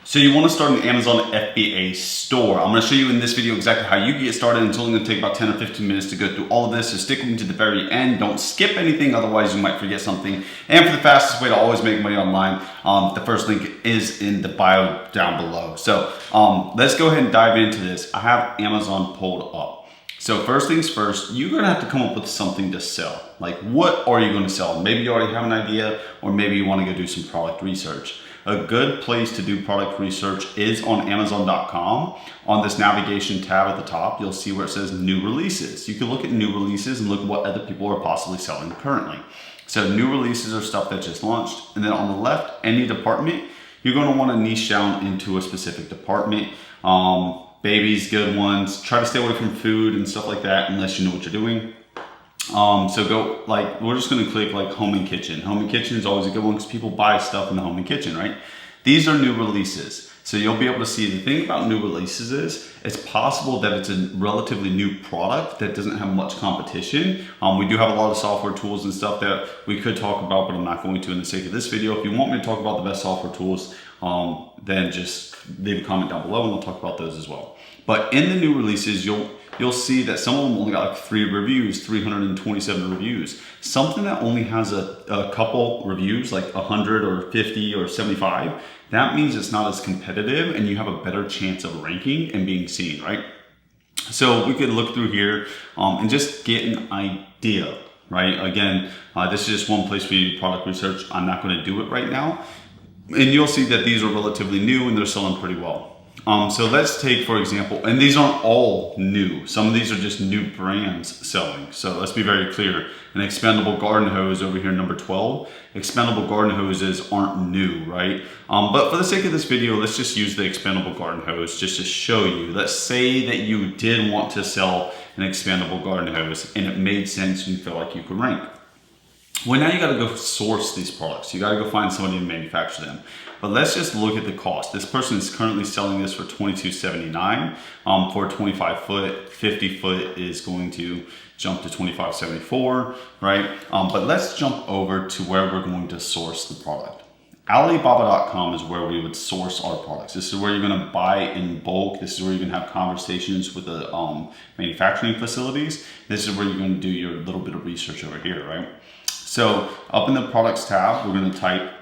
So you want to start an Amazon FBA store. I'm going to show you in this video exactly how you can get started. It's only going to take about 10 or 15 minutes to go through all of this. So stick with me to the very end. Don't skip anything, otherwise you might forget something. And for the fastest way to always make money online, the first link is in the bio down below. So let's go ahead and dive into this. I have Amazon pulled up. So first things first, you're going to have to come up with something to sell. Like, what are you going to sell? Maybe you already have an idea, or maybe you want to go do some product research. A good place to do product research is on Amazon.com. On this navigation tab at the top, you'll see where it says new releases. You can look at new releases and look at what other people are possibly selling currently. So new releases are stuff that just launched. And then on the left, any department, you're going to want to niche down into a specific department. Babies, good ones. Try to stay away from food and stuff like that unless you know what you're doing. So go, like, we're just going to click like home and kitchen. Home and kitchen is always a good one because people buy stuff in the home and kitchen, right? These are new releases. So you'll be able to see, the thing about new releases is it's possible that it's a relatively new product that doesn't have much competition. We do have a lot of software tools and stuff that we could talk about, but I'm not going to in the sake of this video. If you want me to talk about the best software tools, then just leave a comment down below and we'll talk about those as well. But in the new releases, you'll see that some of them only got like 3 reviews, 327 reviews. Something that only has a couple reviews, like 100 or 50 or 75, that means it's not as competitive and you have a better chance of ranking and being seen, right? So we could look through here and just get an idea, right? Again, this is just one place for you to do product research. I'm not going to do it right now. And you'll see that these are relatively new and they're selling pretty well. So let's take, for example, and these aren't all new. Some of these are just new brands selling. So let's be very clear. An expendable garden hose over here, number 12. Expendable garden hoses aren't new, right? But for the sake of this video, let's just use the expendable garden hose just to show you. Let's say that you did want to sell an expendable garden hose and it made sense and you feel like you could rank. Well, now you got to go source these products. You got to go find somebody to manufacture them. But let's just look at the cost. This person is currently selling this for $22.79 for a 25 foot. 50 foot is going to jump to $25.74, right? But let's jump over to where we're going to source the product. Alibaba.com is where we would source our products. This is where you're going to buy in bulk. This is where you're going to have conversations with the manufacturing facilities. This is where you're going to do your little bit of research over here, right? So up in the products tab, we're going to type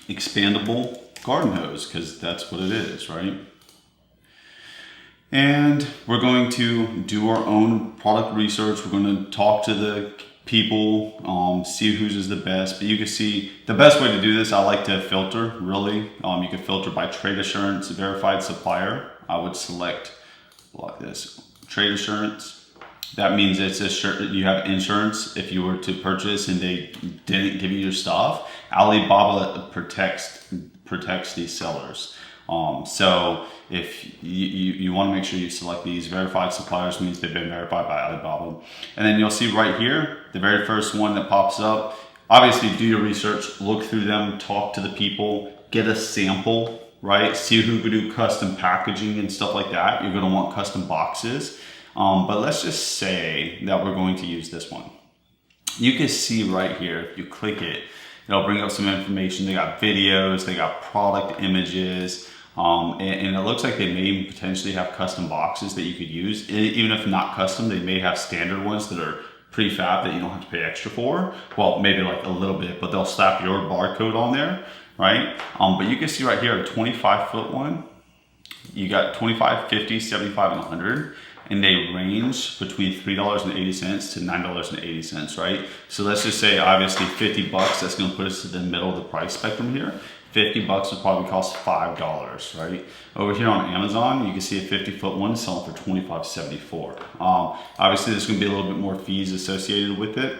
expandable garden hose because that's what it is, right? And we're going to do our own product research. We're going to talk to the people, see whose is the best. But you can see the best way to do this, I like to filter, really. You can filter by trade assurance, verified supplier. I would select like this, trade assurance. That means it's you have insurance if you were to purchase and they didn't give you your stuff. Alibaba protects these sellers. So if you want to make sure you select these verified suppliers, means they've been verified by Alibaba. And then you'll see right here, the very first one that pops up. Obviously, do your research, look through them, talk to the people, get a sample, right? See who could do custom packaging and stuff like that. You're going to want custom boxes. But let's just say that we're going to use this one. You can see right here, if you click it, it'll bring up some information. They got videos, they got product images, and it looks like they may even potentially have custom boxes that you could use. Even if not custom, they may have standard ones that are prefab that you don't have to pay extra for. Well, maybe like a little bit, but they'll slap your barcode on there, right? But you can see right here, a 25 foot one. You got 25, 50, 75, and 100. And they range between $3.80 to $9.80, right? So let's just say obviously 50 bucks, that's gonna put us to the middle of the price spectrum here. 50 bucks would probably cost $5, right? Over here on Amazon, you can see a 50 foot one selling for $25.74. Obviously there's gonna be a little bit more fees associated with it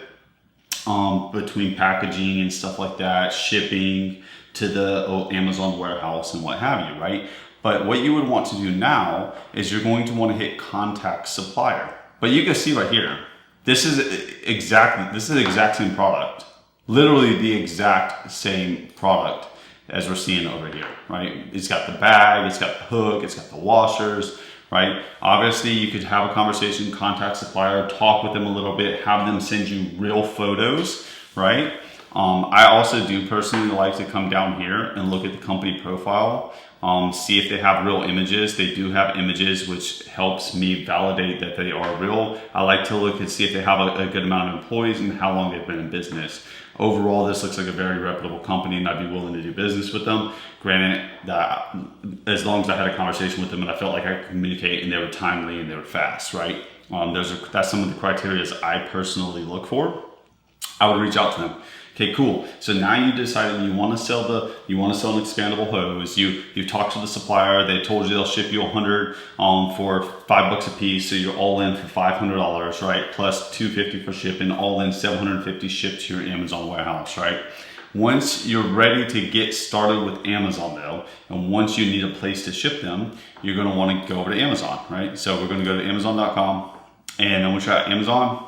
between packaging and stuff like that, shipping to the Amazon warehouse and what have you, right? But what you would want to do now is you're going to want to hit contact supplier. But you can see right here, this is the exact same product. Literally the exact same product as we're seeing over here, right? It's got the bag, it's got the hook, it's got the washers, right? Obviously you could have a conversation, contact supplier, talk with them a little bit, have them send you real photos, right? I also do personally like to come down here and look at the company profile. see if they have real images. They do have images, which helps me validate that they are real. I like to look and see if they have a good amount of employees and how long they've been in business. Overall, this looks like a very reputable company, and I'd be willing to do business with them. Granted, that as long as I had a conversation with them and I felt like I could communicate and they were timely and they were fast, right? That's some of the criteria I personally look for. I would reach out to them. Okay, cool. So now you decided you want to sell an expandable hose. You talked to the supplier. They told you they'll ship you 100 for $5 a piece. So you're all in for $500, right? Plus $250 for shipping, all in $750 shipped to your Amazon warehouse, right? Once you're ready to get started with Amazon though, and once you need a place to ship them, you're going to want to go over to Amazon, right? So we're going to go to Amazon.com, and then once you're at Amazon,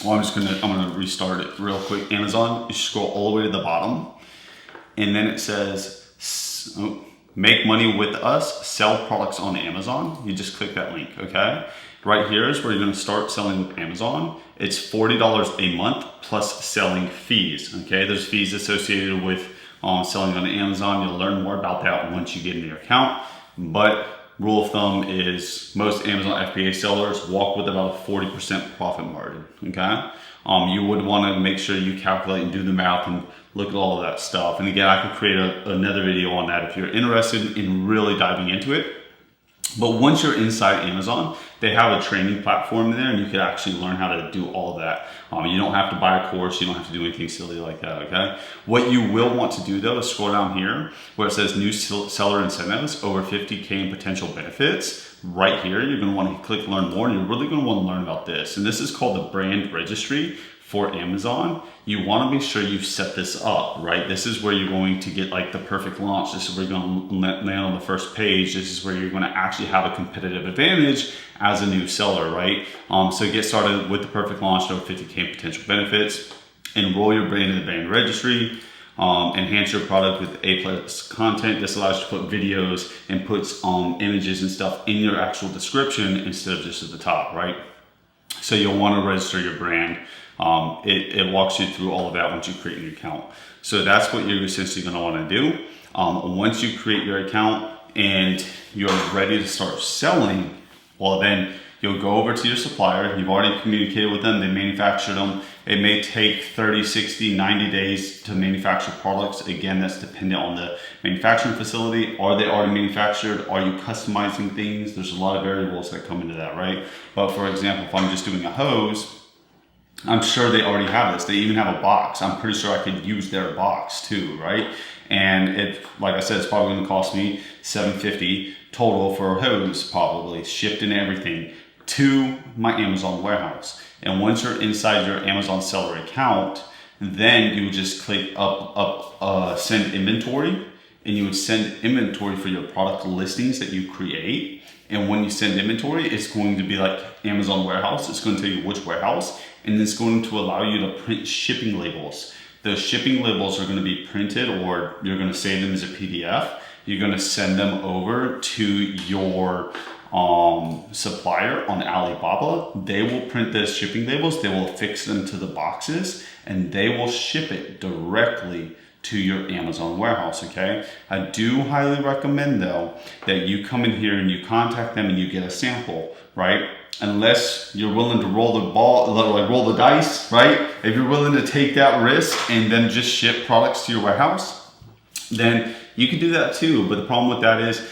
well, I'm gonna restart it real quick. Amazon, you scroll all the way to the bottom, and then it says, make money with us, sell products on Amazon. You just click that link, okay? Right here is where you're gonna start selling with Amazon. It's $40 a month plus selling fees, okay? There's fees associated with selling on Amazon. You'll learn more about that once you get in your account, but rule of thumb is most Amazon FBA sellers walk with about a 40% profit margin, okay? You would want to make sure you calculate and do the math and look at all of that stuff. And again, I could create another video on that if you're interested in really diving into it. But once you're inside Amazon, they have a training platform there, and you can actually learn how to do all of that. You don't have to buy a course. You don't have to do anything silly like that, okay? What you will want to do though is scroll down here where it says new seller incentives, over 50K in potential benefits. Right here, you're gonna want to click learn more, and you're really gonna want to learn about this. And this is called the brand registry for Amazon. You want to make sure you've set this up, right? This is where you're going to get like the perfect launch. This is where you're going to land on the first page. This is where you're going to actually have a competitive advantage as a new seller, right? So get started with the perfect launch, over 50K potential benefits. Enroll your brand in the brand registry. Enhance your product with A+ content. This allows you to put videos and puts images and stuff in your actual description instead of just at the top, right? So you'll want to register your brand. It walks you through all of that once you create your account. So that's what you're essentially going to want to do. Once you create your account and you're ready to start selling, well then you'll go over to your supplier. You've already communicated with them. They manufactured them. It may take 30, 60, 90 days to manufacture products. Again, that's dependent on the manufacturing facility. Are they already manufactured? Are you customizing things? There's a lot of variables that come into that, right? But for example, if I'm just doing a hose, I'm sure they already have this. They even have a box. I'm pretty sure I could use their box too, right? And it, like I said, it's probably gonna cost me $750 total for a hose, probably, shipped and everything, to my Amazon warehouse. And once you're inside your Amazon seller account, then you would just click send inventory, and you would send inventory for your product listings that you create. And when you send inventory, it's going to be like Amazon warehouse. It's going to tell you which warehouse, and it's going to allow you to print shipping labels. The shipping labels are going to be printed, or you're going to save them as a PDF. You're going to send them over to your supplier on Alibaba. They will print those shipping labels. They will affix them to the boxes, and they will ship it directly to your Amazon warehouse, okay? I do highly recommend though that you come in here and you contact them and you get a sample, right? Unless you're willing to roll the dice, right? If you're willing to take that risk and then just ship products to your warehouse, then you can do that too. But the problem with that is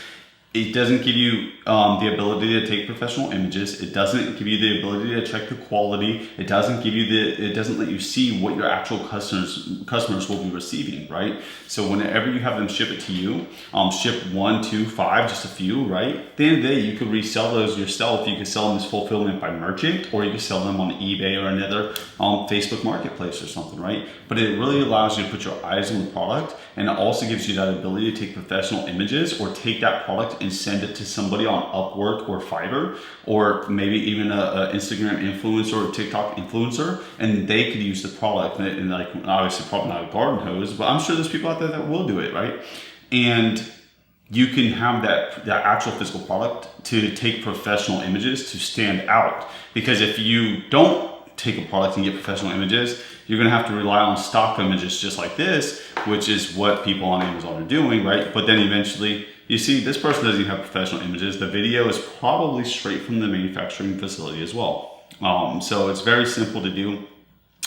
it doesn't give you the ability to take professional images. It doesn't give you the ability to check the quality. It doesn't give you it doesn't let you see what your actual customers will be receiving, right? So whenever you have them ship it to you, ship 1, 2, 5, just a few, right? At the end of the day, you could resell those yourself. You could sell them as fulfillment by merchant, or you could sell them on eBay or another Facebook marketplace or something, right? But it really allows you to put your eyes on the product, and it also gives you that ability to take professional images or take that product and send it to somebody on Upwork or Fiverr, or maybe even a Instagram influencer or TikTok influencer, and they could use the product. And like, obviously probably not a garden hose, but I'm sure there's people out there that will do it, right? And you can have that actual physical product to take professional images to stand out. Because if you don't take a product and get professional images, you're gonna have to rely on stock images just like this, which is what people on Amazon are doing, right? But then eventually You see, this person doesn't even have professional images. The video is probably straight from the manufacturing facility as well. So it's very simple to do.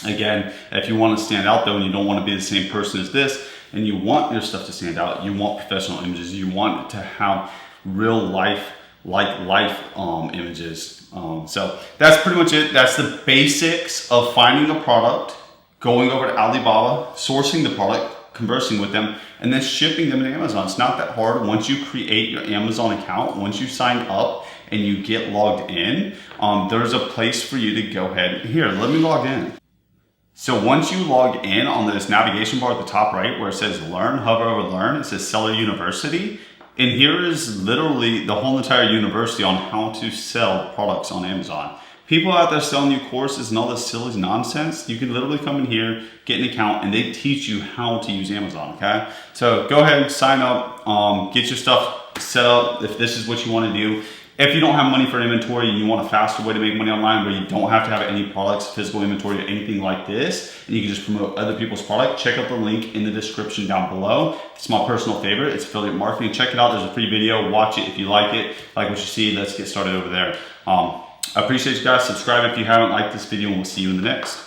Again, if you want to stand out though, and you don't want to be the same person as this, and you want your stuff to stand out, you want professional images, you want it to have real life, images. So that's pretty much it. That's the basics of finding a product, going over to Alibaba, sourcing the product, conversing with them, and then shipping them to Amazon. It's not that hard. Once you create your Amazon account, once you sign up and you get logged in, there's a place for you to go ahead. Here, let me log in. So once you log in, on this navigation bar at the top right where it says Learn, hover over Learn, it says Seller University. And here is literally the whole entire university on how to sell products on Amazon. People out there selling you courses and all this silly nonsense, you can literally come in here, get an account, and they teach you how to use Amazon, okay? So go ahead and sign up, get your stuff set up if this is what you want to do. If you don't have money for inventory and you want a faster way to make money online where you don't have to have any products, physical inventory, or anything like this, and you can just promote other people's product, check out the link in the description down below. It's my personal favorite. It's affiliate marketing. Check it out. There's a free video. Watch it if you like it. Like what you see, let's get started over there. I appreciate you guys. Subscribe if you haven't liked this video, and we'll see you in the next.